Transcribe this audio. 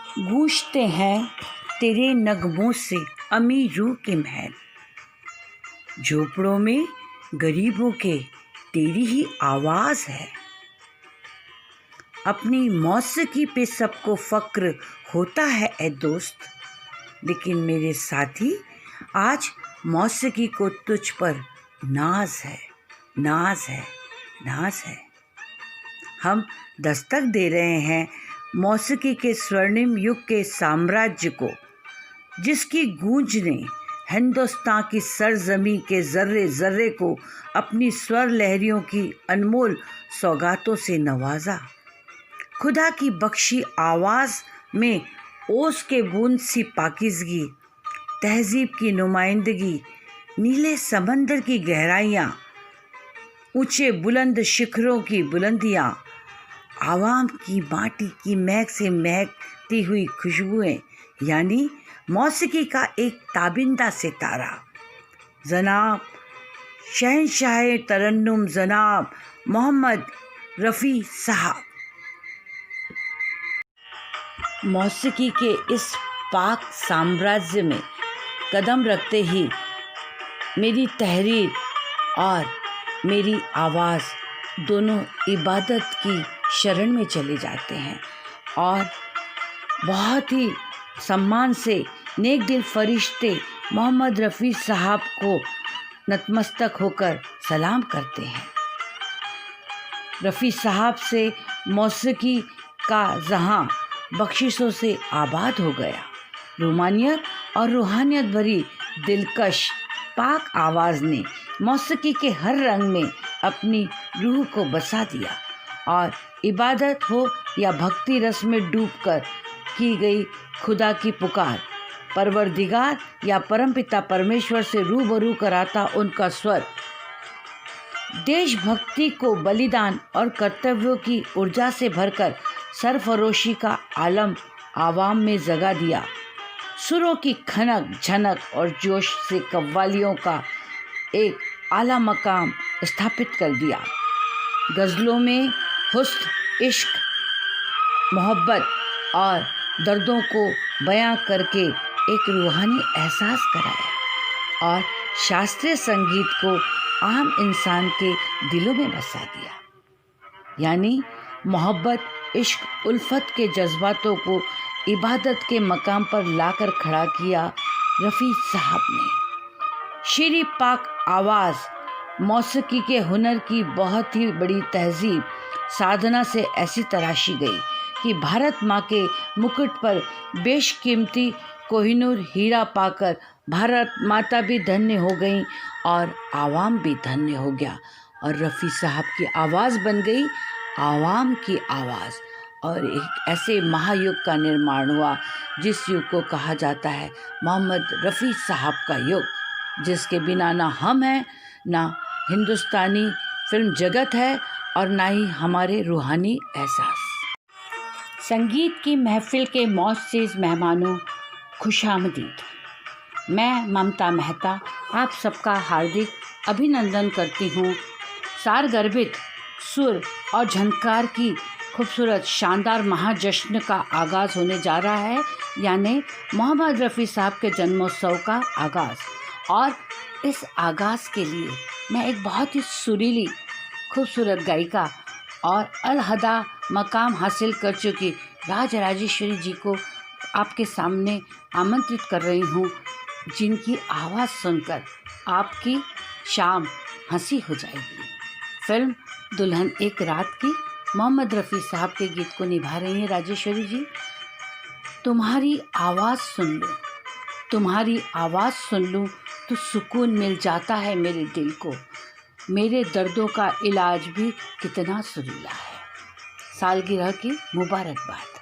गूंजते हैं तेरे नगमों से अमीरों के महल। झोपड़ों में गरीबों के तेरी ही आवाज़ है। अपनी मौसीकी पे सबको फ़क्र होता है ए दोस्त, लेकिन मेरे साथी आज मौसीकी को तुझ पर नाज है, नाज है, नाज है। हम दस्तक दे रहे हैं मौसीकी के स्वर्णिम युग के साम्राज्य को, जिसकी गूंज ने हिंदुस्तान की सरजमी के ज़र्रे ज़र्रे को अपनी स्वर लहरियों की अनमोल सौगातों से नवाजा। खुदा की बख्शी आवाज़ में ओस के बूंद सी पाकीज़गी, तहज़ीब की नुमाइंदगी, नीले समंदर की गहराइयाँ, ऊंचे बुलंद शिखरों की बुलंदियाँ, आवाम की माटी की महक से महकती हुई खुशबुएँ, यानी मौसीकी का एक ताबिंदा सितारा। जनाब शहंशाह तरन्नुम जनाब मोहम्मद रफ़ी साहब। मौसीकी के इस पाक साम्राज्य में कदम रखते ही मेरी तहरीर और मेरी आवाज़ दोनों इबादत की शरण में चले जाते हैं और बहुत ही सम्मान से नेक दिल फरिश्ते मोहम्मद रफ़ी साहब को नतमस्तक होकर सलाम करते हैं। रफ़ी साहब से मौसीकी का जहां बख्शिशों से आबाद हो गया। रूमानियत और रूहानियत भरी दिलकश पाक आवाज़ ने मौसीकी के हर रंग में अपनी रूह को बसा दिया और इबादत हो या भक्ति रस में डूबकर की गई खुदा की पुकार, परवरदिगार या परमपिता परमेश्वर से रूबरू कराता उनका स्वर देशभक्ति को बलिदान और कर्तव्यों की ऊर्जा से भरकर सरफरोशी का आलम आवाम में जगा दिया। सुरों की खनक झनक और जोश से कव्वालियों का एक आला मकाम स्थापित कर दिया। गज़लों में हुस्न, इश्क, मोहब्बत और दर्दों को बयां करके एक रूहानी एहसास कराया और शास्त्रीय संगीत को आम इंसान के दिलों में बसा दिया। यानी मोहब्बत, इश्क, उल्फत के जज्बातों को इबादत के मकाम पर लाकर खड़ा किया रफ़ी साहब ने। शीरी पाक आवाज़ मौसीकी के हुनर की बहुत ही बड़ी तहज़ीब साधना से ऐसी तराशी गई कि भारत माँ के मुकुट पर बेशकीमती कोहिनूर हीरा पाकर भारत माता भी धन्य हो गई और आवाम भी धन्य हो गया और रफ़ी साहब की आवाज़ बन गई आवाम की आवाज़ और एक ऐसे महायुग का निर्माण हुआ जिस युग को कहा जाता है मोहम्मद रफ़ी साहब का युग, जिसके बिना ना हम हैं, ना हिंदुस्तानी फिल्म जगत है और ना ही हमारे रूहानी एहसास। संगीत की महफिल के मौजज़ मेहमानों, खुशामदीद। मैं ममता मेहता आप सबका हार्दिक अभिनंदन करती हूँ। सारगर्भित सुर और झनकार की खूबसूरत शानदार महाजश्न का आगाज़ होने जा रहा है, यानी मोहम्मद रफ़ी साहब के जन्मोत्सव का आगाज़। और इस आगाज़ के लिए मैं एक बहुत ही सुरीली खूबसूरत गायिका और अलहदा मकाम हासिल कर चुकी राजराजेश्वरी जी को आपके सामने आमंत्रित कर रही हूँ, जिनकी आवाज़ सुनकर आपकी शाम हंसी हो जाएगी। फिल्म दुल्हन एक रात की मोहम्मद रफ़ी साहब के गीत को निभा रही हैं राजेश्वरी जी। तुम्हारी आवाज़ सुन लूँ, तुम्हारी आवाज़ सुन लूँ तो सुकून मिल जाता है मेरे दिल को, मेरे दर्दों का इलाज भी कितना सुरीला है। सालगिरह की मुबारकबाद।